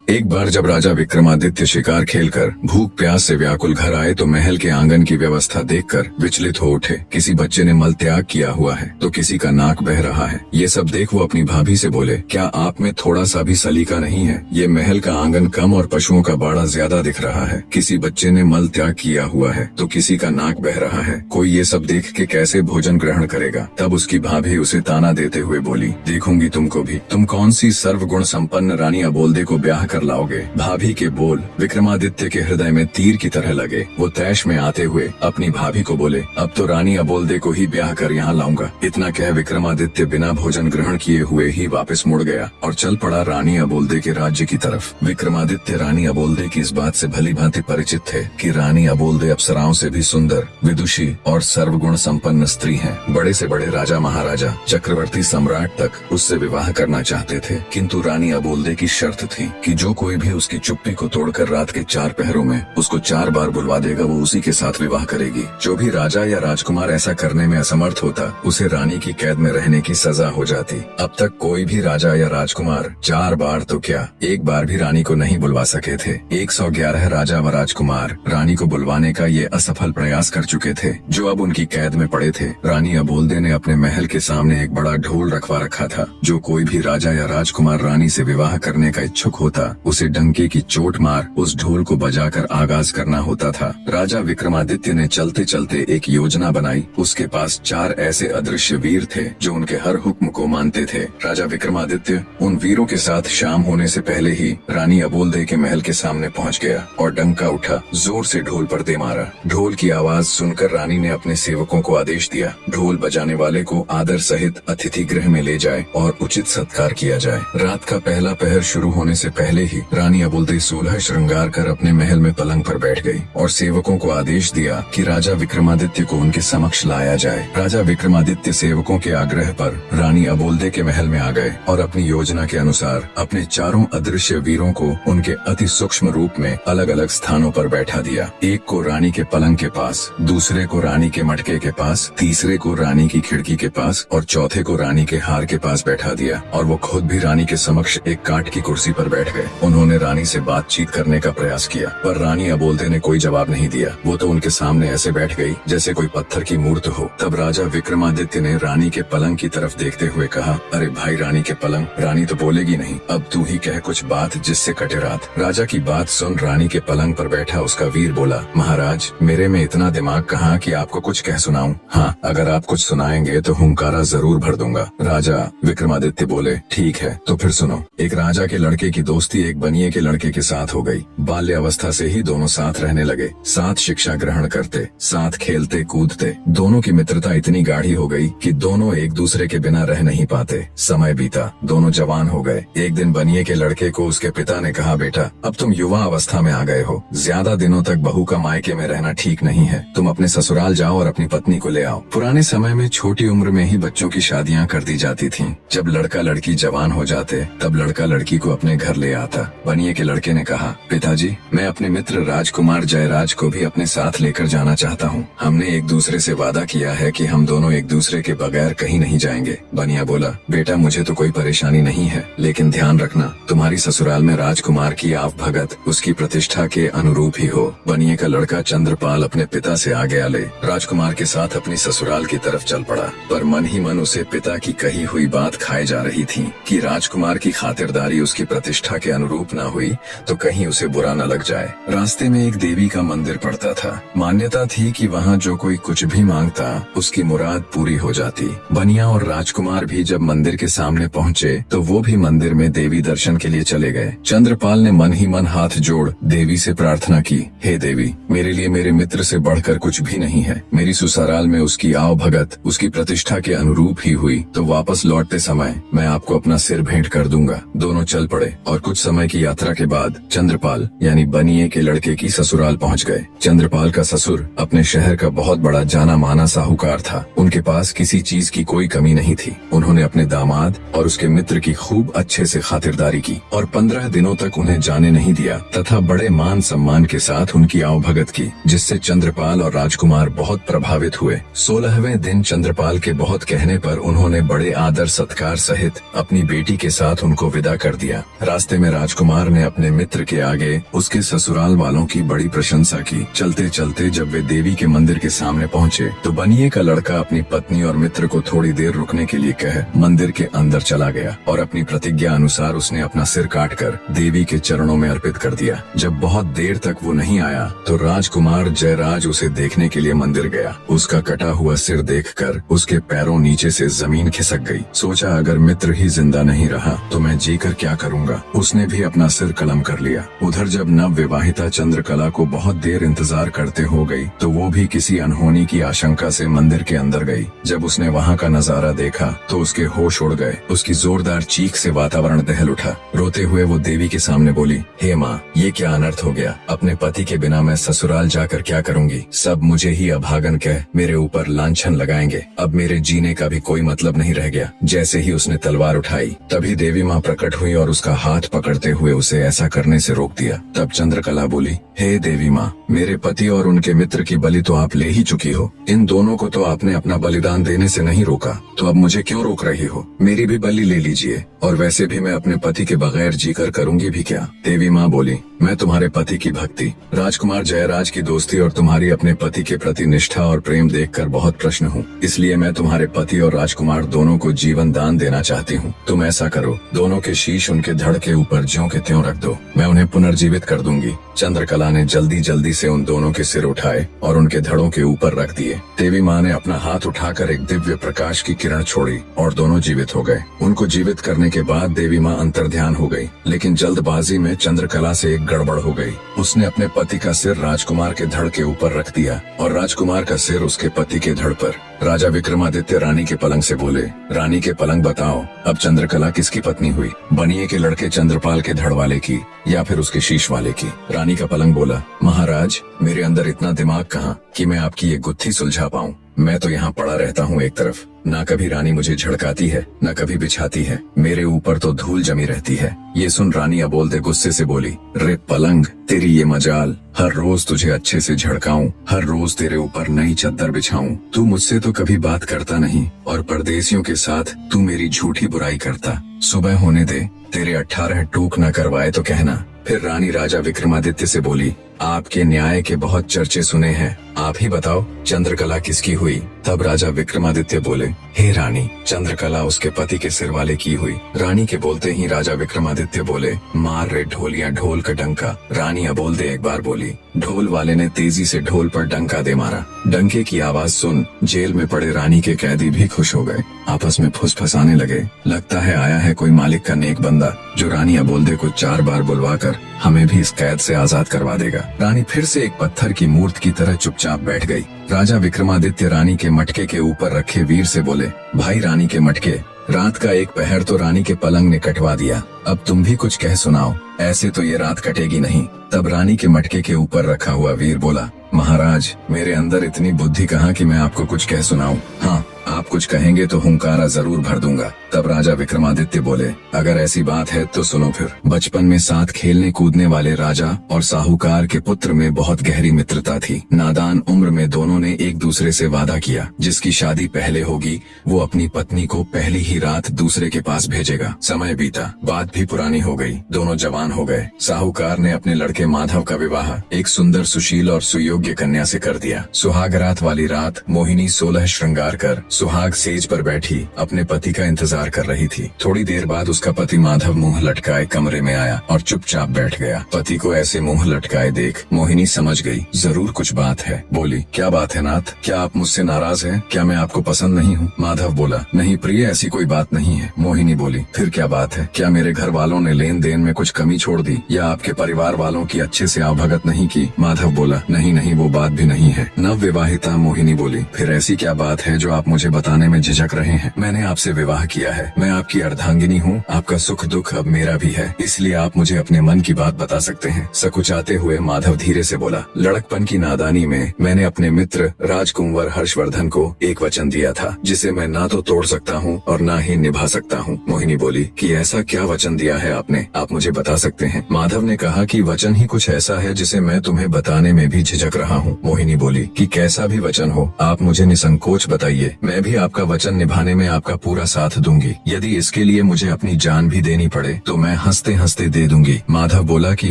एक बार जब राजा विक्रमादित्य शिकार खेलकर भूख प्यास से व्याकुल घर आए तो महल के आंगन की व्यवस्था देखकर विचलित हो उठे। किसी बच्चे ने मल त्याग किया हुआ है तो किसी का नाक बह रहा है। ये सब देख वो अपनी भाभी से बोले, क्या आप में थोड़ा सा भी सलीका नहीं है? ये महल का आंगन कम और पशुओं का बाड़ा ज्यादा दिख रहा है। किसी बच्चे ने मल त्याग किया हुआ है तो किसी का नाक बह रहा है। कोई ये सब देख के कैसे भोजन ग्रहण करेगा? तब उसकी भाभी उसे ताना देते हुए बोली, देखूंगी तुमको भी। तुम कौन सी सर्वगुण संपन्न रानी अबोल्दे को ब्याह कर लाओगे? भाभी के बोल विक्रमादित्य के हृदय में तीर की तरह लगे। वो तैश में आते हुए अपनी भाभी को बोले, अब तो रानी अबोल्दे को ही ब्याह कर यहाँ लाऊंगा। इतना कह विक्रमादित्य बिना भोजन ग्रहण किए हुए ही वापस मुड़ गया और चल पड़ा रानी अबोल्दे के राज्य की तरफ। विक्रमादित्य रानी अबोल्दे की इस बात से भली भांति परिचित थे कि रानी अबोल्दे अप्सराओं से भी सुंदर, विदुषी और सर्वगुण संपन्न स्त्री हैं। बड़े से बड़े राजा महाराजा, चक्रवर्ती सम्राट तक उससे विवाह करना चाहते थे, किंतु रानी अबोल्दे की शर्त थी कि जो कोई भी उसकी चुप्पी को तोड़कर रात के 4 पहरों में उसको 4 बार बुलवा देगा, वो उसी के साथ विवाह करेगी। जो भी राजा या राजकुमार ऐसा करने में असमर्थ होता, उसे रानी की कैद में रहने की सजा हो जाती। अब तक कोई भी राजा या राजकुमार 4 बार तो क्या, 1 बार भी रानी को नहीं बुलवा सके थे। 111 राजा व राजकुमार रानी को बुलवाने का ये असफल प्रयास कर चुके थे, जो अब उनकी कैद में पड़े थे। रानी अबोल्दे ने अपने महल के सामने एक बड़ा ढोल रखवा रखा था। जो कोई भी राजा या राजकुमार रानी से विवाह करने का इच्छुक होता, उसे डंके की चोट मार उस ढोल को बजाकर आगाज करना होता था। राजा विक्रमादित्य ने चलते चलते एक योजना बनाई। उसके पास 4 ऐसे अदृश्य वीर थे जो उनके हर हुक्म को मानते थे। राजा विक्रमादित्य उन वीरों के साथ शाम होने से पहले ही रानी अबोल्दे के महल के सामने पहुंच गया और डंका उठा, जोर से ढोल पर दे मारा। ढोल की आवाज सुनकर रानी ने अपने सेवकों को आदेश दिया, ढोल बजाने वाले को आदर सहित अतिथि गृह में ले जाए और उचित सत्कार किया जाए। रात का पहला पहर शुरू होने से पहले ही रानी अबोल्दे 16 श्रृंगार कर अपने महल में पलंग पर बैठ गई और सेवकों को आदेश दिया कि राजा विक्रमादित्य को उनके समक्ष लाया जाए। राजा विक्रमादित्य सेवकों के आग्रह पर रानी अबोल्दे के महल में आ गए और अपनी योजना के अनुसार अपने चारों अदृश्य वीरों को उनके अति सूक्ष्म रूप में अलग अलग स्थानों पर बैठा दिया। एक को रानी के पलंग के पास, दूसरे को रानी के मटके के पास, तीसरे को रानी की खिड़की के पास और चौथे को रानी के हार के पास बैठा दिया। और वो खुद भी रानी के समक्ष एक काठ की कुर्सी पर बैठ गए। उन्होंने रानी से बातचीत करने का प्रयास किया, पर रानी अबोल्दे ने कोई जवाब नहीं दिया। वो तो उनके सामने ऐसे बैठ गई जैसे कोई पत्थर की मूर्त हो। तब राजा विक्रमादित्य ने रानी के पलंग की तरफ देखते हुए कहा, अरे भाई रानी के पलंग, रानी तो बोलेगी नहीं, अब तू ही कह कुछ बात जिससे कटे रात। राजा की बात सुन रानी के पलंग पर बैठा उसका वीर बोला, महाराज मेरे में इतना दिमाग कहाँ कि आपको कुछ कह सुनाऊं? हाँ, अगर आप कुछ सुनाएंगे तो हुंकारा जरूर भर दूंगा। राजा विक्रमादित्य बोले, ठीक है तो फिर सुनो। एक राजा के लड़के की दोस्ती एक बनिए के लड़के के साथ हो गई। बाल्य अवस्था से ही दोनों साथ रहने लगे, साथ शिक्षा ग्रहण करते, साथ खेलते कूदते। दोनों की मित्रता इतनी गाढ़ी हो गई कि दोनों एक दूसरे के बिना रह नहीं पाते। समय बीता, दोनों जवान हो गए। एक दिन बनिए के लड़के को उसके पिता ने कहा, बेटा अब तुम युवा अवस्था में आ गए हो, ज्यादा दिनों तक बहू का मायके में रहना ठीक नहीं है। तुम अपने ससुराल जाओ और अपनी पत्नी को ले आओ। पुराने समय में छोटी उम्र में ही बच्चों की शादियां कर दी जाती थीं। जब लड़का लड़की जवान हो जाते तब लड़का लड़की को अपने घर ले आता। बनिए के लड़के ने कहा, पिताजी मैं अपने मित्र राजकुमार जयराज को भी अपने साथ लेकर जाना चाहता हूँ। हमने एक दूसरे से वादा किया है कि हम दोनों एक दूसरे के बगैर कहीं नहीं जाएंगे। बनिया बोला, बेटा मुझे तो कोई परेशानी नहीं है, लेकिन ध्यान रखना तुम्हारी ससुराल में राजकुमार की आव भगत उसकी प्रतिष्ठा के अनुरूप ही हो। बनिए का लड़का चंद्रपाल अपने पिता से आज्ञा ले राजकुमार के साथ अपनी ससुराल की तरफ चल पड़ा, पर मन ही मन उसे पिता की कही हुई बात खाए जा रही थी कि राजकुमार की खातिरदारी उसकी प्रतिष्ठा के अनुरूप न हुई तो कहीं उसे बुरा न लग जाए। रास्ते में एक देवी का मंदिर पड़ता था। मान्यता थी कि वहाँ जो कोई कुछ भी मांगता उसकी मुराद पूरी हो जाती। बनिया और राजकुमार भी जब मंदिर के सामने पहुँचे तो वो भी मंदिर में देवी दर्शन के लिए चले गए। चंद्रपाल ने मन ही मन हाथ जोड़ देवी से प्रार्थना की, हे देवी मेरे लिए मेरे मित्र से बढ़कर कुछ भी नहीं है। मेरी ससुराल में उसकी आव भगत उसकी प्रतिष्ठा के अनुरूप ही हुई तो वापस लौटते समय मैं आपको अपना सिर भेंट कर दूंगा। दोनों चल पड़े और कुछ समय की यात्रा के बाद चंद्रपाल यानी बनिए के लड़के की ससुराल पहुंच गए। चंद्रपाल का ससुर अपने शहर का बहुत बड़ा जाना माना साहूकार था। उनके पास किसी चीज की कोई कमी नहीं थी। उन्होंने अपने दामाद और उसके मित्र की खूब अच्छे से खातिरदारी की और 15 दिनों तक उन्हें जाने नहीं दिया तथा बड़े मान सम्मान के साथ उनकी आवभगत की, जिससे चंद्रपाल और राजकुमार बहुत प्रभावित हुए। 16वें दिन चंद्रपाल के बहुत कहने पर उन्होंने बड़े आदर सत्कार सहित अपनी बेटी के साथ उनको विदा कर दिया। रास्ते में राजकुमार ने अपने मित्र के आगे उसके ससुराल वालों की बड़ी प्रशंसा की। चलते चलते जब वे देवी के मंदिर के सामने पहुँचे तो बनिए का लड़का अपनी पत्नी और मित्र को थोड़ी देर रुकने के लिए कह मंदिर के अंदर चला गया और अपनी प्रतिज्ञा अनुसार उसने अपना सिर काटकर देवी के चरणों में अर्पित कर दिया। जब बहुत देर तक वो नहीं आया तो राजकुमार जयराज उसे देखने के लिए मंदिर गया। उसका कटा हुआ सिर देखकर उसके पैरों नीचे से जमीन खिसक गई। सोचा अगर मित्र ही जिंदा नहीं रहा तो मैं जीकर क्या करूंगा। उसने भी अपना सिर कलम कर लिया। उधर जब नव विवाहिता चंद्रकला को बहुत देर इंतजार करते हो गई तो वो भी किसी अनहोनी की आशंका से मंदिर के अंदर गई। जब उसने वहाँ का नजारा देखा तो उसके होश उड़ गए। उसकी जोरदार चीख से वातावरण दहल उठा। रोते हुए वो देवी के सामने बोली, हे माँ, ये क्या अनर्थ हो गया। अपने पति के बिना मैं ससुराल जाकर क्या करूंगी। सब मुझे ही अभागन कह मेरे ऊपर लांछन लगाएंगे। अब मेरे जीने का भी कोई मतलब नहीं रह गया। जैसे ही उसने तलवार उठाई तभी देवी माँ प्रकट हुई और उसका हाथ पकड़ते हुए उसे ऐसा करने से रोक दिया। तब चंद्रकला बोली, हे देवी माँ, मेरे पति और उनके मित्र की बलि तो आप ले ही चुकी हो। इन दोनों को तो आपने अपना बलिदान देने से नहीं रोका, तो अब मुझे क्यों रोक रही हो। मेरी भी बलि ले लीजिए। और वैसे भी मैं अपने पति के बगैर जीकर करूंगी भी क्या। देवी माँ बोली, मैं तुम्हारे पति की भक्ति, राजकुमार जयराज की दोस्ती और तुम्हारी अपने पति के प्रति निष्ठा और प्रेम देखकर बहुत प्रश्न हूँ। इसलिए मैं तुम्हारे पति और राजकुमार दोनों को जीवन दान देना चाहती हूँ। तुम ऐसा करो, दोनों के शीश उनके धड़ के ऊपर ज्यों के त्यों रख दो। मैं उन्हें पुनर्जीवित कर दूंगी। चंद्रकला ने जल्दी जल्दी से उन दोनों के सिर उठाए और उनके धड़ों के ऊपर रख दिए। देवी माँ ने अपना हाथ उठाकर एक दिव्य प्रकाश की किरण छोड़ी और दोनों जीवित हो गए। उनको जीवित करने के बाद देवी माँ अंतर्ध्यान हो गई। लेकिन जल्दबाजी में चंद्रकला से एक गड़बड़ हो गई। उसने अपने पति का सिर राजकुमार के धड़ के ऊपर रख दिया और राजकुमार का सिर उसके पति के धड़ पर। राजा विक्रमादित्य रानी के पलंग से बोले, रानी के पलंग बताओ, अब चंद्रकला किसकी पत्नी हुई। बनिए के लड़के चंद्रपाल के धड़ वाले की या फिर उसके शीश वाले की। रानी का पलंग बोला, महाराज, मेरे अंदर इतना दिमाग कहाँ कि मैं आपकी ये गुत्थी सुलझा पाऊँ। मैं तो यहाँ पड़ा रहता हूँ एक तरफ। ना कभी रानी मुझे झड़काती है, न कभी बिछाती है। मेरे ऊपर तो धूल जमी रहती है। ये सुन रानी अबोलते गुस्से से बोली, रे पलंग, तेरी ये मजाल। हर रोज तुझे अच्छे से झड़काऊं, हर रोज तेरे ऊपर नई चद्दर बिछाऊं। तू मुझसे तो कभी बात करता नहीं और परदेसियों के साथ तू मेरी झूठी बुराई करता। सुबह होने दे, तेरे 18 टूक न करवाए तो कहना। फिर रानी राजा विक्रमादित्य से बोली, आपके न्याय के बहुत चर्चे सुने हैं, आप ही बताओ चंद्रकला किसकी हुई। तब राजा विक्रमादित्य बोले, हे रानी, चंद्रकला उसके पति के सिर वाले की हुई। रानी के बोलते ही राजा विक्रमादित्य बोले, मार रे ढोलिया ढोल का डंका। रानी अबोलते एक बार बोली। ढोल वाले ने तेजी से ढोल पर डंका दे मारा। डंके की आवाज सुन जेल में पड़े रानी के कैदी भी खुश हो गए, आपस में फुसफुसाने लगे। लगता है आया है कोई मालिक का नेक बंदा जो रानी अबोलते को 4 बार बुलवाकर हमें भी इस कैद से आजाद करवा देगा। रानी फिर से एक पत्थर की मूर्त की तरह चुपचाप बैठ गई। राजा विक्रमादित्य रानी के मटके के ऊपर रखे वीर से बोले, भाई रानी के मटके, रात का एक पहर तो रानी के पलंग ने कटवा दिया, अब तुम भी कुछ कह सुनाओ, ऐसे तो ये रात कटेगी नहीं। तब रानी के मटके के ऊपर रखा हुआ वीर बोला, महाराज, मेरे अंदर इतनी बुद्धि कहाँ कि मैं आपको कुछ कह सुनाऊं। हाँ, आप कुछ कहेंगे तो हुंकारा जरूर भर दूंगा। तब राजा विक्रमादित्य बोले, अगर ऐसी बात है तो सुनो फिर। बचपन में साथ खेलने कूदने वाले राजा और साहूकार के पुत्र में बहुत गहरी मित्रता थी। नादान उम्र में दोनों ने एक दूसरे से वादा किया, जिसकी शादी पहले होगी वो अपनी पत्नी को पहली ही रात दूसरे के पास भेजेगा। समय बीता, बात भी पुरानी हो गई, दोनों जवान हो गए। साहूकार ने अपने लड़के माधव का विवाह एक सुंदर, सुशील और सुयोग्य कन्या से कर दिया। सुहागरात वाली रात मोहिनी 16 श्रृंगार कर सुहाग सेज पर बैठी अपने पति का इंतजार कर रही थी। थोड़ी देर बाद उसका पति माधव मुंह लटकाए कमरे में आया और चुपचाप बैठ गया। पति को ऐसे मुंह लटकाए देख मोहिनी समझ गई जरूर कुछ बात है। बोली, क्या बात है नाथ, क्या आप मुझसे नाराज हैं? क्या मैं आपको पसंद नहीं हूँ? माधव बोला, नहीं प्रिय, ऐसी कोई बात नहीं है। मोहिनी बोली, फिर क्या बात है? क्या मेरे घर वालों ने लेन देन में कुछ कमी छोड़ दी या आपके परिवार वालों की अच्छे से आवभगत नहीं की? माधव बोला, नहीं नहीं, वो बात भी नहीं है। नव विवाहिता मोहिनी बोली, फिर ऐसी क्या बात है जो आप मुझे बताने में झिझक रहे हैं? मैंने आपसे विवाह किया है, मैं आपकी अर्धांगिनी हूँ, आपका सुख दुख अब मेरा भी है, इसलिए आप मुझे अपने मन की बात बता सकते हैं। सकुचाते हुए माधव धीरे से बोला, लड़कपन की नादानी में मैंने अपने मित्र राजकुंवर हर्षवर्धन को एक वचन दिया था, जिसे मैं ना तो तोड़ सकता हूँ और ना ही निभा सकता हूँ। मोहिनी बोली, कि ऐसा क्या वचन दिया है आपने, आप मुझे बता सकते हैं? माधव ने कहा कि वचन ही कुछ ऐसा है जिसे मैं तुम्हें बताने में भी झिझक रहा हूँ। मोहिनी बोली, कि कैसा भी वचन हो आप मुझे निसंकोच बताइए, मैं भी आपका वचन निभाने में आपका पूरा साथ दूंगी। दूंगी। यदि इसके लिए मुझे अपनी जान भी देनी पड़े तो मैं हंसते हंसते दे दूंगी। माधव बोला कि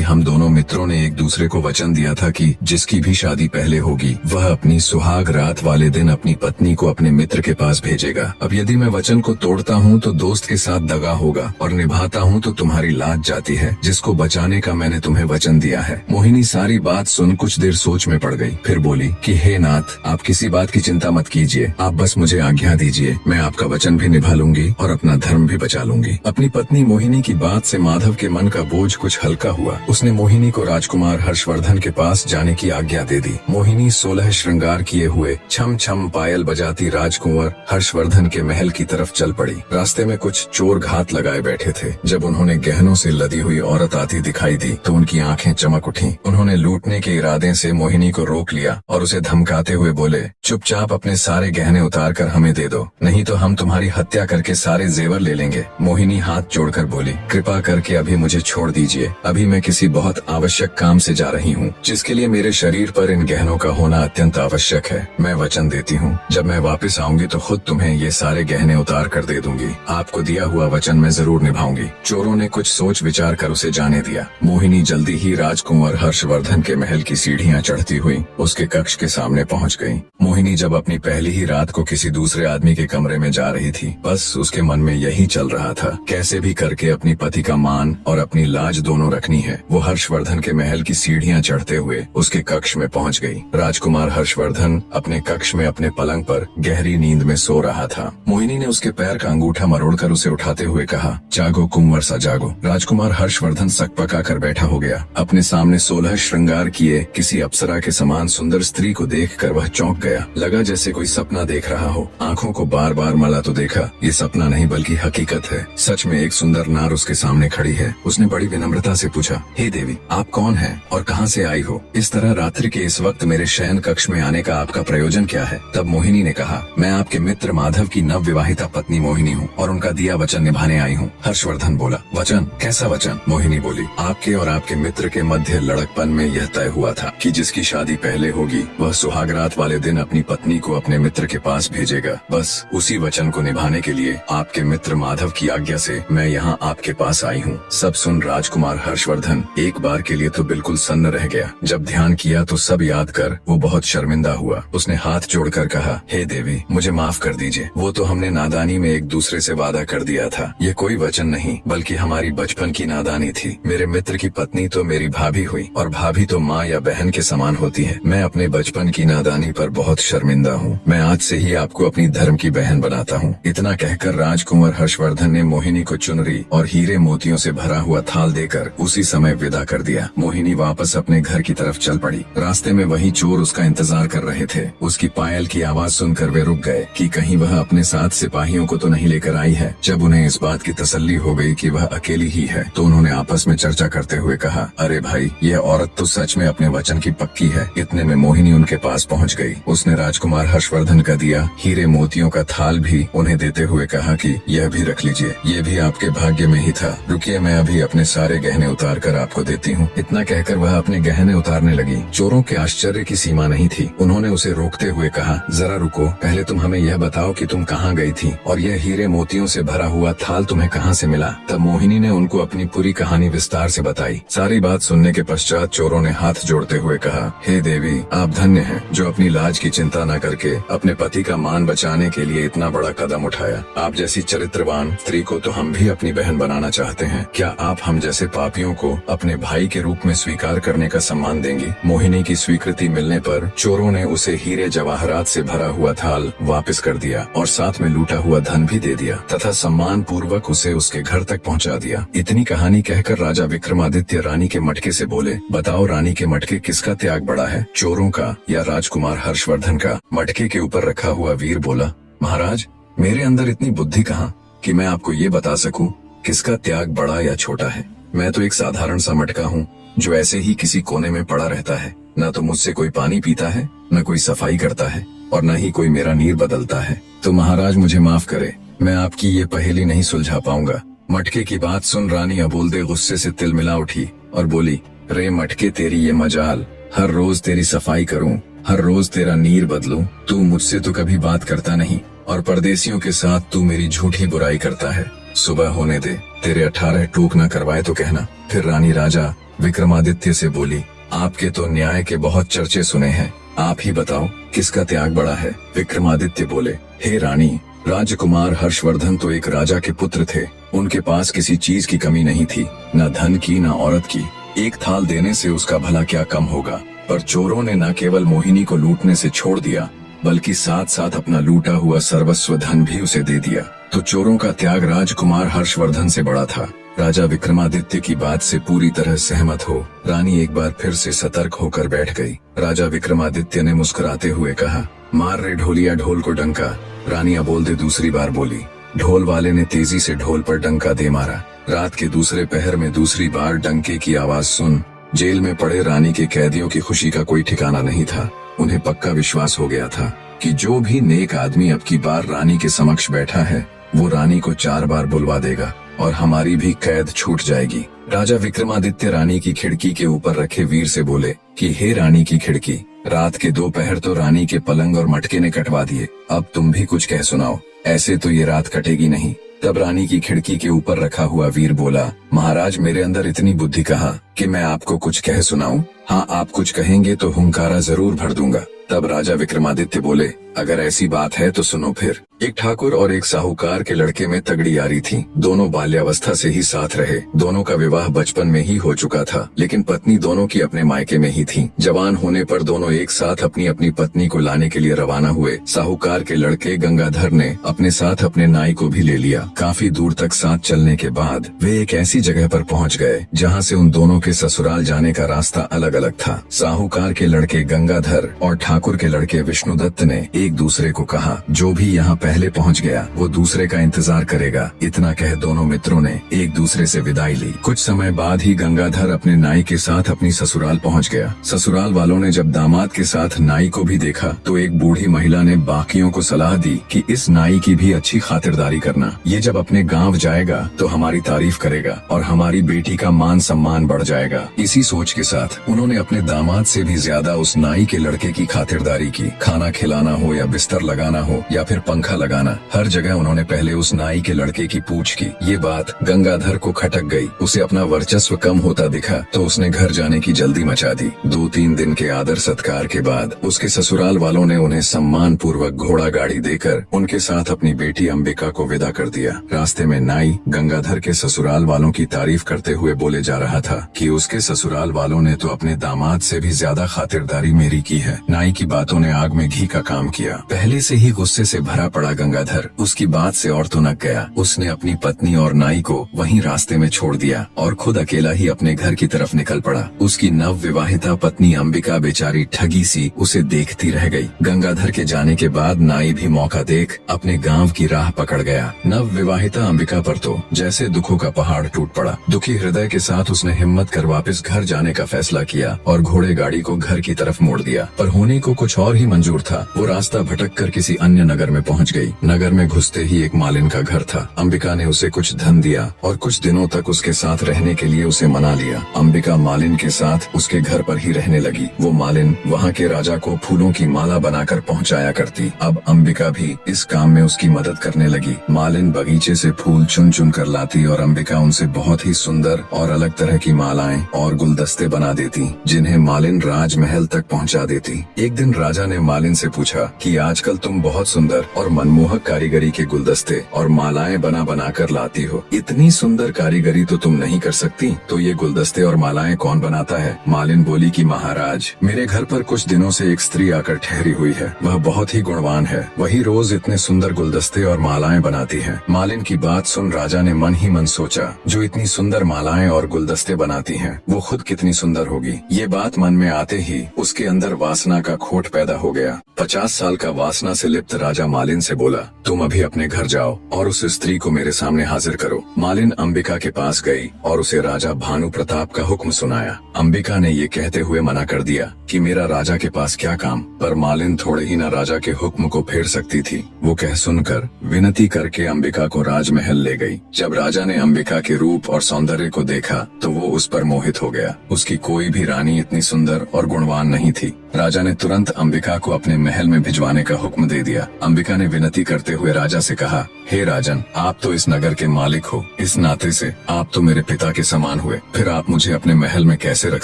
हम दोनों मित्रों ने एक दूसरे को वचन दिया था कि जिसकी भी शादी पहले होगी वह अपनी सुहाग रात वाले दिन अपनी पत्नी को अपने मित्र के पास भेजेगा। अब यदि मैं वचन को तोड़ता हूँ तो दोस्त के साथ दगा होगा और निभाता हूँ तो तुम्हारी लाज जाती है, जिसको बचाने का मैंने तुम्हें वचन दिया है। मोहिनी सारी बात सुन कुछ देर सोच में पड़ गई, फिर बोली कि हे नाथ, आप किसी बात की चिंता मत कीजिए, आप बस मुझे आज्ञा दीजिए, मैं आपका वचन भी निभा लूंगी और अपना धर्म भी बचा लूंगी। अपनी पत्नी मोहिनी की बात से माधव के मन का बोझ कुछ हल्का हुआ। उसने मोहिनी को राजकुमार हर्षवर्धन के पास जाने की आज्ञा दे दी। मोहिनी 16 श्रृंगार किए हुए छम छम पायल बजाती राजकुमार हर्षवर्धन के महल की तरफ चल पड़ी। रास्ते में कुछ चोर घात लगाए बैठे थे। जब उन्होंने गहनों से लदी हुई औरत आती दिखाई दी तो उनकी आंखें चमक उठी। उन्होंने लूटने के इरादे से मोहिनी को रोक लिया और उसे धमकाते हुए बोले, चुपचाप अपने सारे गहने उतार कर हमें दे दो, नहीं तो हम तुम्हारी हत्या करके सारे जेवर ले लेंगे। मोहिनी हाथ जोड़कर बोली, कृपा करके अभी मुझे छोड़ दीजिए, अभी मैं किसी बहुत आवश्यक काम से जा रही हूँ, जिसके लिए मेरे शरीर पर इन गहनों का होना अत्यंत आवश्यक है। मैं वचन देती हूँ, जब मैं वापस आऊंगी तो खुद तुम्हें ये सारे गहने उतार कर दे दूंगी। आपको दिया हुआ वचन मैं जरूर निभाऊंगी। चोरों ने कुछ सोच विचार कर उसे जाने दिया। मोहिनी जल्दी ही राजकुमार हर्षवर्धन के महल की सीढ़ियाँ चढ़ती हुई उसके कक्ष के सामने पहुँच गयी। मोहिनी जब अपनी पहली ही रात को किसी दूसरे आदमी के कमरे में जा रही थी, बस उसके मन में यही चल रहा था, कैसे भी करके अपनी पति का मान और अपनी लाज दोनों रखनी है। वो हर्षवर्धन के महल की सीढ़ियाँ चढ़ते हुए उसके कक्ष में पहुँच गई। राजकुमार हर्षवर्धन अपने कक्ष में अपने पलंग पर गहरी नींद में सो रहा था। मोहिनी ने उसके पैर का अंगूठा मरोड़कर उसे उठाते हुए कहा, जागो कुंवर सा जागो। राजकुमार हर्षवर्धन सकपका कर बैठा हो गया। अपने सामने 16 श्रृंगार किए किसी अप्सरा के समान सुंदर स्त्री को देखकर वह चौंक गया। लगा जैसे कोई सपना देख रहा हो। आंखों को बार बार मला तो देखा, ये सपना नहीं बल्कि हकीकत है। सच में एक सुंदर नार उसके सामने खड़ी है। उसने बड़ी विनम्रता से पूछा, हे देवी, आप कौन हैं और कहां से आई हो? इस तरह रात्रि के इस वक्त मेरे शयन कक्ष में आने का आपका प्रयोजन क्या है? तब मोहिनी ने कहा, मैं आपके मित्र माधव की नव विवाहिता पत्नी मोहिनी हूँ और उनका दिया वचन निभाने आई हूँ। हर्षवर्धन बोला, वचन? कैसा वचन? मोहिनी बोली, आपके और आपके मित्र के मध्य लड़कपन में यह तय हुआ था कि जिसकी शादी पहले होगी वह सुहागरात वाले दिन अपनी पत्नी को अपने मित्र के पास भेजेगा। बस उसी वचन को निभाने के लिए आपके मित्र माधव की आज्ञा से मैं यहाँ आपके पास आई हूँ। सब सुन राजकुमार हर्षवर्धन एक बार के लिए तो बिल्कुल सन्न रह गया। जब ध्यान किया तो सब याद कर वो बहुत शर्मिंदा हुआ। उसने हाथ जोड़कर कहा, हे देवी, मुझे माफ कर दीजिए। वो तो हमने नादानी में एक दूसरे से वादा कर दिया था। ये कोई वचन नहीं बल्कि हमारी बचपन की नादानी थी। मेरे मित्र की पत्नी तो मेरी भाभी हुई और भाभी तो माँ या बहन के समान होती है। मैं अपने बचपन की नादानी पर बहुत शर्मिंदा हूँ। मैं आज से ही आपको अपनी धर्म की बहन बनाता हूँ। इतना कहकर राजकुमार हर्षवर्धन ने मोहिनी को चुनरी और हीरे मोतियों से भरा हुआ थाल देकर उसी समय विदा कर दिया। मोहिनी वापस अपने घर की तरफ चल पड़ी। रास्ते में वही चोर उसका इंतजार कर रहे थे। उसकी पायल की आवाज सुनकर वे रुक गए कि कहीं वह अपने साथ सिपाहियों को तो नहीं लेकर आई है। जब उन्हें इस बात की तसल्ली हो गई कि वह अकेली ही है तो उन्होंने आपस में चर्चा करते हुए कहा, अरे भाई, यह औरत तो सच में अपने वचन की पक्की है। इतने में मोहिनी उनके पास पहुंच गई। उसने राजकुमार हर्षवर्धन का दिया हीरे मोतियों का थाल भी उन्हें देते हुए कहा कि यह भी रख लीजिए, ये भी आपके भाग्य में ही था। रुकिए, मैं अभी अपने सारे गहने उतार कर आपको देती हूँ। इतना कहकर वह अपने गहने उतारने लगी। चोरों के आश्चर्य की सीमा नहीं थी। उन्होंने उसे रोकते हुए कहा, जरा रुको, पहले तुम हमें यह बताओ कि तुम कहाँ गई थी और यह हीरे मोतियों से भरा हुआ थाल तुम्हें कहाँ से मिला? तब मोहिनी ने उनको अपनी पूरी कहानी विस्तार से बताई। सारी बात सुनने के पश्चात चोरों ने हाथ जोड़ते हुए कहा, हे देवी, आप धन्य हैं जो अपनी लाज की चिंता न करके अपने पति का मान बचाने के लिए इतना बड़ा कदम उठाया। आप जैसी चरित्रवान स्त्री को तो हम भी अपनी बहन बनाना चाहते हैं। क्या आप हम जैसे पापियों को अपने भाई के रूप में स्वीकार करने का सम्मान देंगी? मोहिनी की स्वीकृति मिलने पर चोरों ने उसे हीरे जवाहरात से भरा हुआ थाल वापस कर दिया और साथ में लूटा हुआ धन भी दे दिया तथा सम्मान पूर्वक उसे उसके घर तक पहुंचा दिया। इतनी कहानी कहकर राजा विक्रमादित्य रानी के मटके से बोले, बताओ रानी के मटके किसका त्याग बड़ा है, चोरों का या राजकुमार हर्षवर्धन का? मटके के ऊपर रखा हुआ वीर बोला, महाराज, मेरे अंदर इतनी बुद्धि कहाँ कि मैं आपको ये बता सकूं किसका त्याग बड़ा या छोटा है। मैं तो एक साधारण सा मटका हूँ जो ऐसे ही किसी कोने में पड़ा रहता है। न तो मुझसे कोई पानी पीता है, न कोई सफाई करता है और न ही कोई मेरा नीर बदलता है। तो महाराज मुझे माफ करे, मैं आपकी ये पहेली नहीं सुलझा पाऊंगा। मटके की बात सुन रानी अबोलदे गुस्से से तिलमिला उठी और बोली, रे मटके, तेरी ये मजाल, हर रोज तेरी सफाई करूं, हर रोज तेरा नीर बदलूं, तू मुझसे तो कभी बात करता नहीं और परदेसियों के साथ तू मेरी झूठी बुराई करता है। सुबह होने दे, तेरे 18 टूक न करवाए तो कहना। फिर रानी राजा विक्रमादित्य से बोली, आपके तो न्याय के बहुत चर्चे सुने हैं, आप ही बताओ किसका त्याग बड़ा है। विक्रमादित्य बोले, हे रानी, राजकुमार हर्षवर्धन तो एक राजा के पुत्र थे। उनके पास किसी चीज की कमी नहीं थी, न धन की न औरत की। एक थाल देने से उसका भला क्या कम होगा। पर चोरों ने न केवल मोहिनी को लूटने से छोड़ दिया, बल्कि साथ साथ अपना लूटा हुआ सर्वस्व धन भी उसे दे दिया। तो चोरों का त्याग राजकुमार हर्षवर्धन से बड़ा था। राजा विक्रमादित्य की बात से पूरी तरह सहमत हो रानी एक बार फिर से सतर्क होकर बैठ गई। राजा विक्रमादित्य ने मुस्कुराते हुए कहा, मार रे ढोलिया ढोल को डंका। रानी अबोल दे दूसरी बार बोली। ढोल वाले ने तेजी से ढोल पर डंका दे मारा। रात के दूसरे पहर में दूसरी बार डंके की आवाज सुन जेल में पड़े रानी के कैदियों की खुशी का कोई ठिकाना नहीं था। उन्हें पक्का विश्वास हो गया था कि जो भी नेक आदमी अब की बार रानी के समक्ष बैठा है, वो रानी को 4 बार बुलवा देगा और हमारी भी कैद छूट जाएगी। राजा विक्रमादित्य रानी की खिड़की के ऊपर रखे वीर से बोले कि हे रानी की खिड़की, रात के 2 पहर तो रानी के पलंग और मटके ने कटवा दिए, अब तुम भी कुछ कह सुनाओ, ऐसे तो ये रात कटेगी नहीं। तब रानी की खिड़की के ऊपर रखा हुआ वीर बोला, महाराज, मेरे अंदर इतनी बुद्धि कहाँ कि मैं आपको कुछ कह सुनाऊं। हाँ, आप कुछ कहेंगे तो हुंकारा जरूर भर दूंगा। तब राजा विक्रमादित्य बोले, अगर ऐसी बात है तो सुनो फिर। एक ठाकुर और एक साहूकार के लड़के में तगड़ी यारी थी। दोनों बाल्यावस्था से ही साथ रहे। दोनों का विवाह बचपन में ही हो चुका था, लेकिन पत्नी दोनों की अपने मायके में ही थी। जवान होने पर दोनों एक साथ अपनी अपनी पत्नी को लाने के लिए रवाना हुए। साहूकार के लड़के गंगाधर ने अपने साथ अपने नाई को भी ले लिया। काफी दूर तक साथ चलने के बाद वे एक ऐसी जगह पर पहुंच गए जहां से उन दोनों के ससुराल जाने का रास्ता अलग अलग था। साहूकार के लड़के गंगाधर और ठाकुर के लड़के विष्णुदत्त ने एक दूसरे को कहा, जो भी यहाँ पहले पहुँच गया वो दूसरे का इंतजार करेगा। इतना कह दोनों मित्रों ने एक दूसरे से विदाई ली। कुछ समय बाद ही गंगाधर अपने नाई के साथ अपनी ससुराल पहुँच गया। ससुराल वालों ने जब दामाद के साथ नाई को भी देखा तो एक बूढ़ी महिला ने बाकियों को सलाह दी कि इस नाई की भी अच्छी खातिरदारी करना। ये जब अपने गाँव जाएगा तो हमारी तारीफ करेगा और हमारी बेटी का मान सम्मान बढ़ जाएगा। इसी सोच के साथ उन्होंने अपने दामाद से भी ज्यादा उस नाई के लड़के की खातिरदारी की। खाना खिलाना हो या बिस्तर लगाना हो या फिर पंखा लगाना, हर जगह उन्होंने पहले उस नाई के लड़के की पूछ की। ये बात गंगाधर को खटक गई। उसे अपना वर्चस्व कम होता दिखा तो उसने घर जाने की जल्दी मचा दी। 2-3 दिन के आदर सत्कार के बाद उसके ससुराल वालों ने उन्हें सम्मान पूर्वक घोड़ा गाड़ी देकर उनके साथ अपनी बेटी अंबिका को विदा कर दिया। रास्ते में नाई गंगाधर के ससुराल वालों की तारीफ करते हुए बोले जा रहा था कि उसके ससुराल वालों ने तो अपने दामाद से भी ज्यादा खातिरदारी मेरी की है। नाई की बातों ने आग में घी का काम किया। पहले से ही गुस्से से भरा पड़ा गंगाधर उसकी बात से और तो नक गया। उसने अपनी पत्नी और नाई को वहीं रास्ते में छोड़ दिया और खुद अकेला ही अपने घर की तरफ निकल पड़ा। उसकी नव विवाहिता पत्नी अंबिका बेचारी ठगी सी उसे देखती रह गई। गंगाधर के जाने के बाद नाई भी मौका देख अपने गांव की राह पकड़ गया। नव विवाहिता अंबिका पर तो जैसे दुखों का पहाड़ टूट पड़ा। दुखी हृदय के साथ उसने हिम्मत कर वापस घर जाने का फैसला किया और घोड़े गाड़ी को घर की तरफ मोड़ दिया। पर होने को कुछ और ही मंजूर था। वो रास्ता भटक कर किसी अन्य नगर में पहुंच गई। नगर में घुसते ही एक मालिन का घर था। अंबिका ने उसे कुछ धन दिया और कुछ दिनों तक उसके साथ रहने के लिए उसे मना लिया। अंबिका मालिन के साथ उसके घर पर ही रहने लगी। वो मालिन वहाँ के राजा को फूलों की माला बनाकर पहुँचाया करती। अब अंबिका भी इस काम में उसकी मदद करने लगी। मालिन बगीचे से फूल चुन चुन कर लाती और अंबिका उनसे बहुत ही सुंदर और अलग तरह की मालाएं और गुलदस्ते बना देती, जिन्हें मालिन राजमहल तक पहुँचा देती। एक दिन राजा ने मालिन से पूछा कि आजकल तुम बहुत सुंदर और मनमोहक कारीगरी के गुलदस्ते और मालाएं बना बना कर लाती हो। इतनी सुंदर कारीगरी तो तुम नहीं कर सकती, तो ये गुलदस्ते और मालाएं कौन बनाता है? मालिन बोली कि महाराज, मेरे घर पर कुछ दिनों से एक स्त्री आकर ठहरी हुई है। वह बहुत ही गुणवान है। वही रोज इतने सुंदर गुलदस्ते और मालाएं बनाती है। मालिन की बात सुन राजा ने मन ही मन सोचा, जो इतनी सुंदर मालाएं और गुलदस्ते बनाती है वो खुद कितनी सुंदर होगी। ये बात मन में आते ही उसके अंदर वासना का खोट पैदा हो गया। 50 साल का वासना से लिप्त राजा मालिन से बोला, तुम अभी अपने घर जाओ और उस स्त्री को मेरे सामने हाजिर करो। मालिन अंबिका के पास गई और उसे राजा भानु प्रताप का हुक्म सुनाया। अंबिका ने ये कहते हुए मना कर दिया कि मेरा राजा के पास क्या काम, पर मालिन थोड़े ही न राजा के हुक्म को फेर सकती थी। वो कह सुनकर विनती करके अंबिका को राजमहल ले गई। जब राजा ने अंबिका के रूप और सौंदर्य को देखा तो वो उस पर पर मोहित हो गया। उसकी कोई भी रानी इतनी सुंदर और गुणवान नहीं थी। राजा ने तुरंत अंबिका को अपने महल में भिजवाने का हुक्म दे दिया। अंबिका ने विनती करते हुए राजा से कहा, हे राजन, आप तो इस नगर के मालिक हो, इस नाते से आप तो मेरे पिता के समान हुए, फिर आप मुझे अपने महल में कैसे रख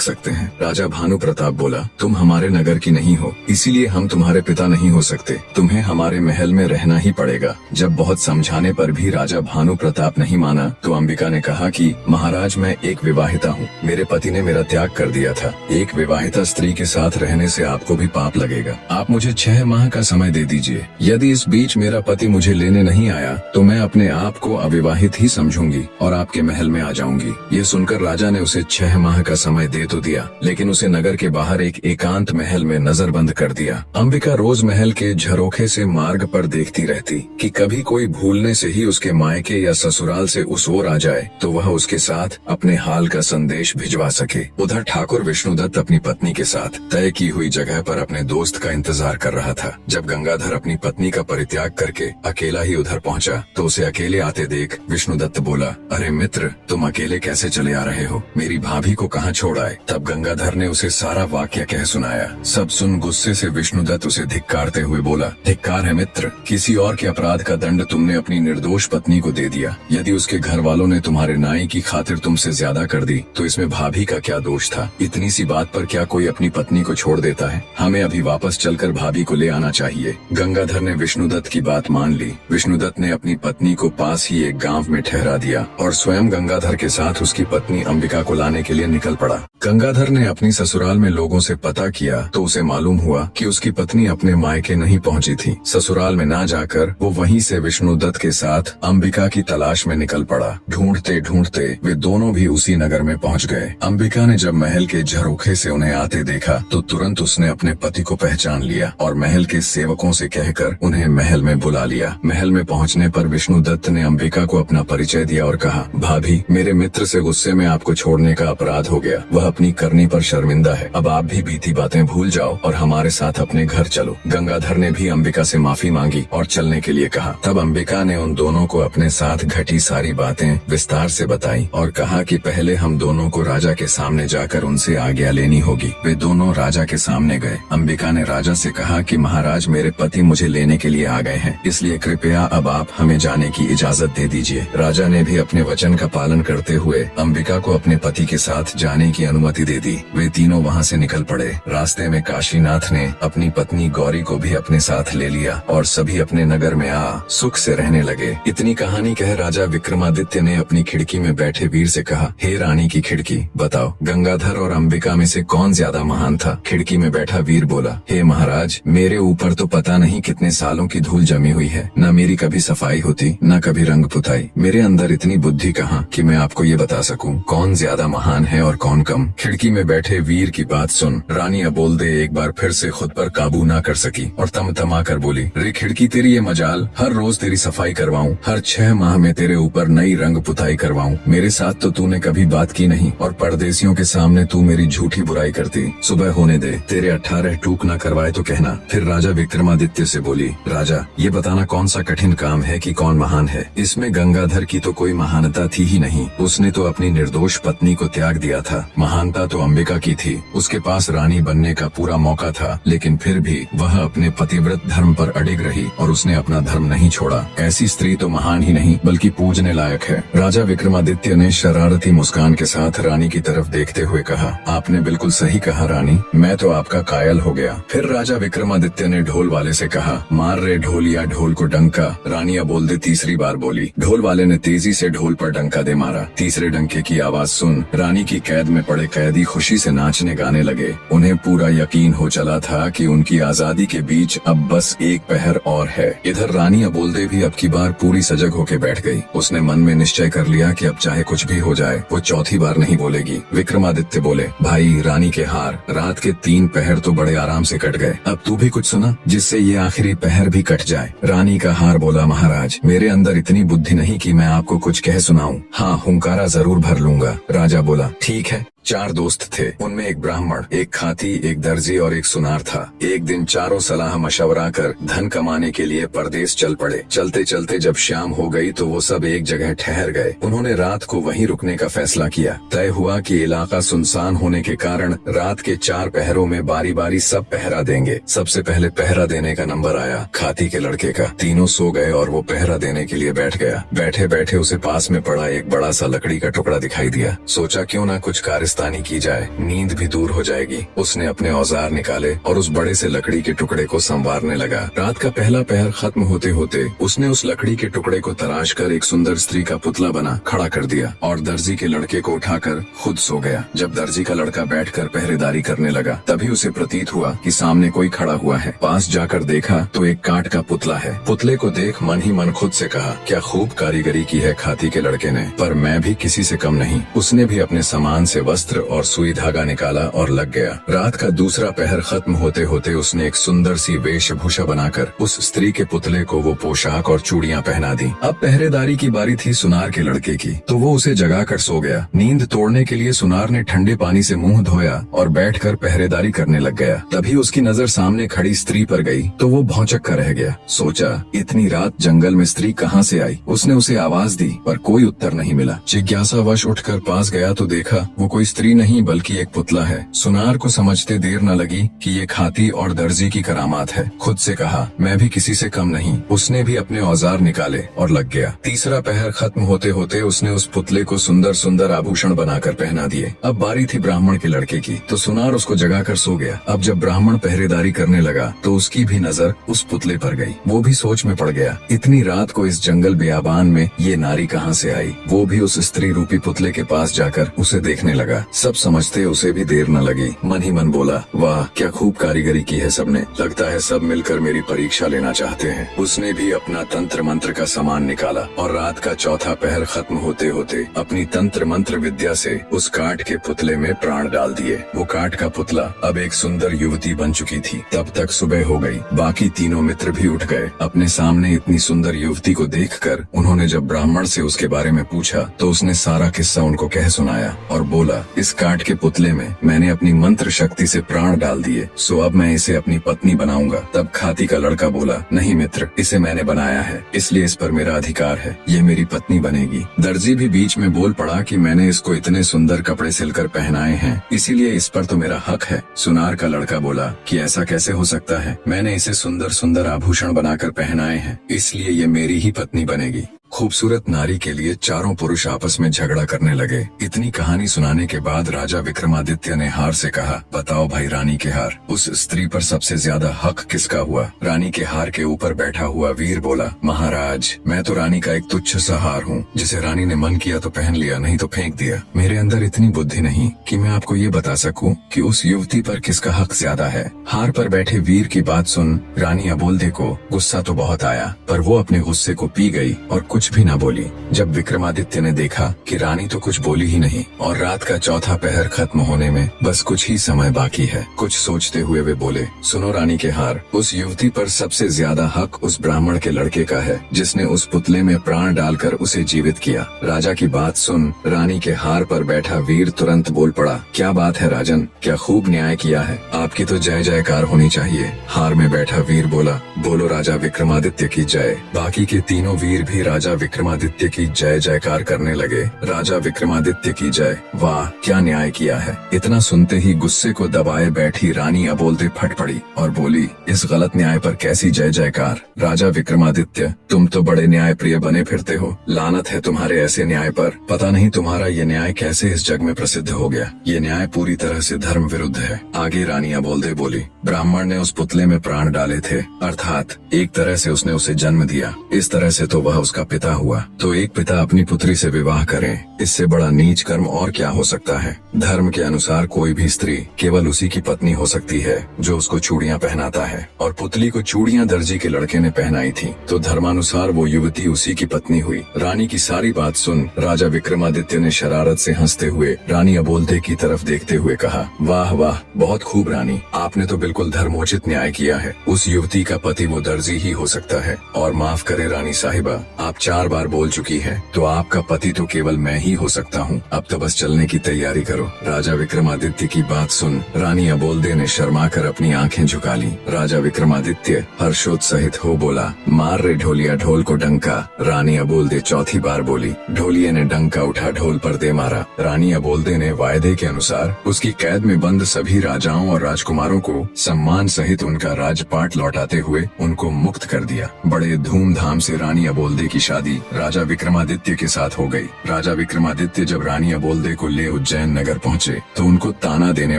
सकते हैं? राजा भानु प्रताप बोला, तुम हमारे नगर की नहीं हो, इसीलिए हम तुम्हारे पिता नहीं हो सकते, तुम्हें हमारे महल में रहना ही पड़ेगा। जब बहुत समझाने पर भी राजा भानु प्रताप नहीं माना तो अंबिका ने कहा कि महाराज, मैं एक विवाहिता हूँ, मेरे पति ने मेरा त्याग कर दिया था। एक विवाहिता स्त्री के साथ रहने से आपको भी पाप लगेगा। आप मुझे 6 माह का समय दे दीजिए। यदि इस बीच मेरा पति मुझे लेने नहीं आया तो मैं अपने आप को अविवाहित ही समझूंगी और आपके महल में आ जाऊंगी। ये सुनकर राजा ने उसे 6 माह का समय दे तो दिया, लेकिन उसे नगर के बाहर एक एकांत महल में नजरबंद कर दिया। अंबिका रोज महल के झरोखे से मार्ग पर देखती रहती कि कभी कोई भूलने से ही उसके मायके या ससुराल से उस ओर आ जाए तो वह उसके साथ अपने हाल का संदेश भिजवा सके। उधर ठाकुर विष्णुदत्त अपनी पत्नी के साथ तय की हुई जगह पर अपने दोस्त का इंतजार कर रहा था। जब गंगाधर अपनी पत्नी का परित्याग करके अकेला ही उधर पहुंचा तो उसे अकेले आते देख विष्णुदत्त बोला, अरे मित्र, तुम अकेले कैसे चले आ रहे हो? मेरी भाभी को कहाँ छोड़ आए? तब गंगाधर ने उसे सारा वाक्य कह सुनाया। सब सुन गुस्से से विष्णुदत्त उसे धिक्कारते हुए बोला, धिक्कार है मित्र, किसी और के अपराध का दंड तुमने अपनी निर्दोष पत्नी को दे दिया। यदि उसके घर वालों ने तुम्हारे नाई की खातिर तुमसे ज्यादा कर दी तो इसमें भाभी का क्या दोष था? इतनी सी बात पर क्या कोई अपनी पत्नी को छोड़ देता है? हमें अभी वापस चलकर भाभी को ले आना चाहिए। गंगाधर ने विष्णुदत्त की बात मान ली। विष्णुदत्त ने अपनी पत्नी को पास ही एक गांव में ठहरा दिया और स्वयं गंगाधर के साथ उसकी पत्नी अंबिका को लाने के लिए निकल पड़ा। गंगाधर ने अपनी ससुराल में लोगों से पता किया तो उसे मालूम हुआ कि उसकी पत्नी अपने मायके नहीं पहुंची थी। ससुराल में ना जाकर वो वहीं से विष्णुदत्त के साथ अंबिका की तलाश में निकल पड़ा। ढूंढते ढूंढते वे दोनों भी उसी नगर में पहुंच गए। अंबिका ने जब महल के झरोखे से उन्हें आते देखा तो तुरंत उसने अपने पति को पहचान लिया और महल के सेवकों से कहकर उन्हें महल में बुला लिया। महल में पहुंचने पर विष्णुदत्त ने अंबिका को अपना परिचय दिया और कहा, भाभी, मेरे मित्र से गुस्से में आपको छोड़ने का अपराध हो गया। वह अपनी करनी पर शर्मिंदा है। अब आप भी बीती बातें भूल जाओ और हमारे साथ अपने घर चलो। गंगाधर ने भी अंबिका से माफी मांगी और चलने के लिए कहा। तब अंबिका ने उन दोनों को अपने साथ घटी सारी बातें विस्तार से बताई और कहा कि पहले हम दोनों को राजा के सामने जाकर उनसे आज्ञा लेनी होगी। वे दोनों राजा के सामने गए। अंबिका ने राजा से कहा कि महाराज, मेरे पति मुझे लेने के लिए आ गए हैं, इसलिए कृपया अब आप हमें जाने की इजाजत दे दीजिए। राजा ने भी अपने वचन का पालन करते हुए अंबिका को अपने पति के साथ जाने की अनुमति दे दी। वे तीनों वहाँ से निकल पड़े। रास्ते में काशीनाथ ने अपनी पत्नी गौरी को भी अपने साथ ले लिया और सभी अपने नगर में आ सुख से रहने लगे। इतनी कहानी कह राजा विक्रमादित्य ने अपनी खिड़की में बैठे वीर से कहा, हे रानी की खिड़की, बताओ गंगाधर और अंबिका में से कौन ज्यादा महान था? खिड़की में बैठा वीर बोला, हे महाराज, मेरे ऊपर तो पता नहीं कितने सालों की धूल जमी हुई है। न मेरी कभी सफाई होती, न कभी रंग पुताई। मेरे अंदर इतनी बुद्धि कहाँ कि मैं आपको ये बता सकूं कौन ज्यादा महान है और कौन कम। खिड़की में बैठे वीर की बात सुन रानी अबोलदे एक बार फिर से खुद पर काबू ना कर सकी और तमतमा कर बोली, रे खिड़की, तेरी ये मजाल, हर रोज तेरी सफाई करवाऊं, हर 6 माह में तेरे ऊपर नई रंग पुताई करवाऊं। मेरे साथ तो तूने कभी बात की नहीं और परदेसियों के सामने तू मेरी झूठी बुराई करती। सुबह होने दे, तेरे 18 टूक न करवाए तो कहना। फिर राजा विक्रमादित्य से बोली, राजा, ये बताना कौन सा कठिन काम है कि कौन महान है? इसमें गंगाधर की तो कोई महानता थी ही नहीं। उसने तो अपनी निर्दोष पत्नी को त्याग दिया था। महानता तो अंबिका की थी। उसके पास रानी बनने का पूरा मौका था, लेकिन फिर भी वह अपने पतिव्रत धर्म पर अडिग रही और उसने अपना धर्म नहीं छोड़ा। ऐसी स्त्री तो महान ही नहीं बल्कि पूजने लायक है। राजा विक्रमादित्य ने शरारती मुस्कान के साथ रानी की तरफ देखते हुए कहा, आपने बिल्कुल सही कहा रानी, मैं तो आपका कायल हो गया। फिर राजा विक्रमादित्य ने ढोल वाले से कहा, मार रे ढोलिया ढोल को डंका। रानी अबोलदे तीसरी बार बोली। ढोल वाले ने तेजी से ढोल पर डंका दे मारा। तीसरे डंके की आवाज सुन रानी की कैद में पड़े कैदी खुशी से नाचने गाने लगे। उन्हें पूरा यकीन हो चला था कि उनकी आजादी के बीच अब बस एक पहर और है। इधर रानी अबोलदे भी अब की बार पूरी सजग होके बैठ गई। उसने मन में निश्चय कर लिया कि अब चाहे कुछ भी हो जाए वो चौथी बार नहीं बोलेगी। विक्रमादित्य बोले, भाई, रानी के हार, रात के 3 पहर तो बड़े आराम से कट गए, अब तू भी कुछ सुना जिससे ये आखिरी पहर भी कट जाए। रानी का हार बोला, महाराज, मेरे अंदर इतनी बुद्धि नहीं कि मैं आपको कुछ कह सुनाऊं। हाँ, हुंकारा जरूर भर लूंगा। राजा बोला, ठीक है, 4 दोस्त थे। उनमें एक ब्राह्मण, एक खाती, एक दर्जी और एक सुनार था। एक दिन चारों सलाह मशवरा कर धन कमाने के लिए परदेश चल पड़े। चलते चलते जब शाम हो गई तो वो सब एक जगह ठहर गए। उन्होंने रात को वहीं रुकने का फैसला किया। तय हुआ कि इलाका सुनसान होने के कारण रात के 4 पहरों में बारी बारी सब पहरा देंगे। सबसे पहले पहरा देने का नंबर आया खाती के लड़के का। तीनों सो गए और वो पहरा देने के लिए बैठ गया। बैठे बैठे उसे पास में पड़ा एक बड़ा सा लकड़ी का टुकड़ा दिखाई दिया। सोचा क्यों ना कुछ कारस्तानी की जाए, नींद भी दूर हो जाएगी। उसने अपने औजार निकाले और उस बड़े से लकड़ी के टुकड़े को संवारने लगा। रात का पहला पहर खत्म होते होते उसने उस लकड़ी के टुकड़े को तराश कर एक सुंदर स्त्री का पुतला बना खड़ा कर दिया और दर्जी के लड़के को उठाकर खुद सो गया। जब दर्जी का लड़का बैठकर पहरेदारी करने लगा तभी उसे प्रतीत हुआ कि सामने कोई खड़ा हुआ है। पास जाकर देखा तो एक काठ का पुतला है। पुतले को देख मन ही मन खुद से कहा, क्या खूब कारीगरी की है खाती के लड़के ने, पर मैं भी किसी से कम नहीं। उसने भी अपने सामान से वस्त्र और सुई धागा निकाला और लग गया। रात का दूसरा पहर खत्म होते होते उसने एक सुंदर सी वेशभूषा बनाकर उस स्त्री के पुतले को वो पोशाक और चूड़ियां पहना दी। अब पहरेदारी की बारी थी सुनार के लड़के की, तो वो उसे जगाकर सो गया। नींद तोड़ने के लिए सुनार ने ठंडे पानी से मुंह धोया और बैठकर पहरेदारी करने लग गया। तभी उसकी नजर सामने खड़ी स्त्री पर गई तो वो भौंचक कर रह गया। सोचा इतनी रात जंगल में स्त्री कहाँ से आई। उसने उसे आवाज दी पर कोई उत्तर नहीं मिला। जिज्ञासावश उठकर पास गया तो देखा वो कोई स्त्री नहीं बल्कि एक पुतला है। सुनार को समझते देर न लगी कि ये खाती और दर्जी की करामात है। खुद से कहा मैं भी किसी से कम नहीं। उसने भी अपने औजार निकाले और लग गया। तीसरा पहर खत्म होते होते उसने उस पुतले को सुंदर सुंदर आभूषण बनाकर पहना दिए। अब बारी थी ब्राह्मण के लड़के की, तो सुनार उसको जगाकर सो गया। अब जब ब्राह्मण पहरेदारी करने लगा तो उसकी भी नजर उस पुतले पर गई। वो भी सोच में पड़ गया, इतनी रात को इस जंगल बियाबान में ये नारी कहाँ से आई। वो भी उस स्त्री रूपी पुतले के पास जाकर उसे देखने लगा। सब समझते उसे भी देर न लगी। मन ही मन बोला, वाह क्या खूब कारीगरी की है सबने, लगता है सब मिलकर मेरी परीक्षा लेना चाहते हैं। उसने भी अपना तंत्र मंत्र का सामान निकाला और रात का चौथा पहर खत्म होते होते अपनी तंत्र मंत्र विद्या से उस काठ के पुतले में प्राण डाल दिए। वो काठ का पुतला अब एक सुंदर युवती बन चुकी थी। तब तक सुबह हो गई। बाकी तीनों मित्र भी उठ गए। अपने सामने इतनी सुंदर युवती को देखकर उन्होंने जब ब्राह्मण से उसके बारे में पूछा तो उसने सारा किस्सा उनको कह सुनाया और बोला, इस काठ के पुतले में मैंने अपनी मंत्र शक्ति से प्राण डाल दिए, सो अब मैं इसे अपनी पत्नी बनाऊंगा। तब खाती का लड़का बोला, नहीं मित्र, इसे मैंने बनाया है इसलिए इस पर मेरा अधिकार है, ये मेरी पत्नी बनेगी। दर्जी भी बीच में बोल पड़ा कि मैंने इसको इतने सुंदर कपड़े सिलकर पहनाए हैं इसीलिए इस पर तो मेरा हक है। सुनार का लड़का बोला कि ऐसा कैसे हो सकता है, मैंने इसे सुंदर सुंदर आभूषण बनाकर पहनाए हैं इसलिए ये मेरी ही पत्नी बनेगी। खूबसूरत नारी के लिए चारों पुरुष आपस में झगड़ा करने लगे। इतनी कहानी सुनाने के बाद राजा विक्रमादित्य ने हार से कहा, बताओ भाई रानी के हार, उस स्त्री पर सबसे ज्यादा हक किसका हुआ। रानी के हार के ऊपर बैठा हुआ वीर बोला, महाराज मैं तो रानी का एक तुच्छ सा हार हूँ, जिसे रानी ने मन किया तो पहन लिया, नहीं तो फेंक दिया। मेरे अंदर इतनी बुद्धि नहीं कि मैं आपको ये बता सकूं कि उस युवती पर किसका हक ज्यादा है। हार पर बैठे वीर की बात सुन रानी अबोल्दे को गुस्सा तो बहुत आया, पर वो अपने गुस्से को पी गई और कुछ भी न बोली। जब विक्रमादित्य ने देखा कि रानी तो कुछ बोली ही नहीं और रात का चौथा पहर खत्म होने में बस कुछ ही समय बाकी है, कुछ सोचते हुए वे बोले, सुनो रानी के हार, उस युवती पर सबसे ज्यादा हक उस ब्राह्मण के लड़के का है जिसने उस पुतले में प्राण डालकर उसे जीवित किया। राजा की बात सुन रानी के हार पर बैठा वीर तुरंत बोल पड़ा, क्या बात है राजन, क्या खूब न्याय किया है, आपकी तो जय जयकार होनी चाहिए। हार में बैठा वीर बोला, बोलो राजा विक्रमादित्य की जय। बाकी के तीनों वीर भी राजा विक्रमादित्य की जय जयकार करने लगे। राजा विक्रमादित्य की जय, वाह क्या न्याय किया है। इतना सुनते ही गुस्से को दबाए बैठी रानी अबोल्दे फट पड़ी और बोली, इस गलत न्याय पर कैसी जय जयकार। राजा विक्रमादित्य तुम तो बड़े न्याय प्रिय बने फिरते हो, लानत है तुम्हारे ऐसे न्याय पर। पता नहीं तुम्हारा ये न्याय कैसे इस जग में प्रसिद्ध हो गया, ये न्याय पूरी तरह से धर्म विरुद्ध है। आगे रानी अबोल्दे बोली, ब्राह्मण ने उस पुतले में प्राण डाले थे, अर्थात एक तरह से उसने उसे जन्म दिया, इस तरह से तो वह उसका पिता हुआ। तो एक पिता अपनी पुत्री से विवाह करे, इससे बड़ा नीच कर्म और क्या हो सकता है। धर्म के अनुसार कोई भी स्त्री केवल उसी की पत्नी हो सकती है जो उसको चूड़ियां पहनाता है, और पुतली को चूड़ियां दर्जी के लड़के ने पहनाई थी, तो धर्मानुसार वो युवती उसी की पत्नी हुई। रानी की सारी बात सुन राजा विक्रमादित्य ने शरारत से हंसते हुए रानी अबोल्दे की तरफ देखते हुए कहा, वाह वाह बहुत खूब रानी, आपने तो बिल्कुल धर्मोचित न्याय किया है। उस युवती का पति वो दर्जी ही हो सकता है। और माफ करे रानी साहिबा, आप 4 बार बोल चुकी है, तो आपका पति तो केवल मैं ही हो सकता हूँ। अब तो बस चलने की तैयारी करो। राजा विक्रमादित्य की बात सुन रानी अबोल्दे ने शर्मा कर अपनी आंखें झुका ली। राजा विक्रमादित्य हर्षोत्साहित हो बोला, मार रे ढोलिया ढोल को डंका। रानी अबोल्दे चौथी बार बोली। ढोलिये ने डंका उठा ढोल पर दे मारा। रानी अबोल्दे ने वायदे के अनुसार उसकी कैद में बंद सभी राजाओं और राजकुमारों को सम्मान सहित उनका राजपाट लौटाते हुए उनको मुक्त कर दिया। बड़े धूमधाम से रानी अबोल्दे की शादी राजा विक्रमादित्य के साथ हो गई। राजा विक्रमादित्य जब रानी अबोल्दे को ले उज्जैन नगर पहुँचे तो उनको ताना देने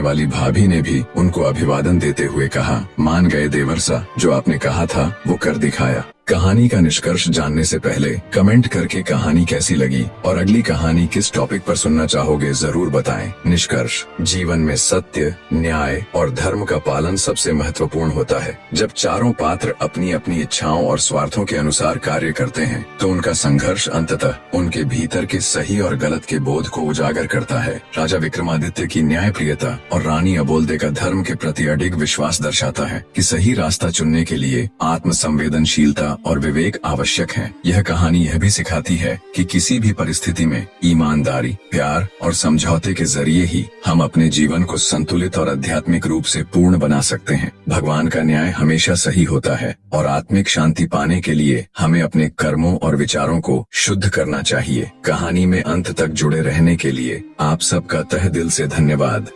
वाली भाभी ने भी उनको अभिवादन देते हुए कहा, मान गए देवर्षा, जो आपने कहा था वो कर दिखाया। कहानी का निष्कर्ष जानने से पहले कमेंट करके कहानी कैसी लगी और अगली कहानी किस टॉपिक पर सुनना चाहोगे जरूर बताएं। निष्कर्ष, जीवन में सत्य, न्याय और धर्म का पालन सबसे महत्वपूर्ण होता है। जब चारों पात्र अपनी अपनी इच्छाओं और स्वार्थों के अनुसार कार्य करते हैं तो उनका संघर्ष अंततः उनके भीतर के सही और गलत के बोध को उजागर करता है। राजा विक्रमादित्य की न्यायप्रियता और रानी अबोल्दे का धर्म के प्रति अडिग विश्वास दर्शाता है कि सही रास्ता चुनने के लिए आत्म संवेदनशीलता और विवेक आवश्यक है। यह कहानी यह भी सिखाती है कि किसी भी परिस्थिति में ईमानदारी, प्यार और समझौते के जरिए ही हम अपने जीवन को संतुलित और आध्यात्मिक रूप से पूर्ण बना सकते हैं। भगवान का न्याय हमेशा सही होता है और आत्मिक शांति पाने के लिए हमें अपने कर्मों और विचारों को शुद्ध करना चाहिए। कहानी में अंत तक जुड़े रहने के लिए आप सबका तहे दिल से धन्यवाद।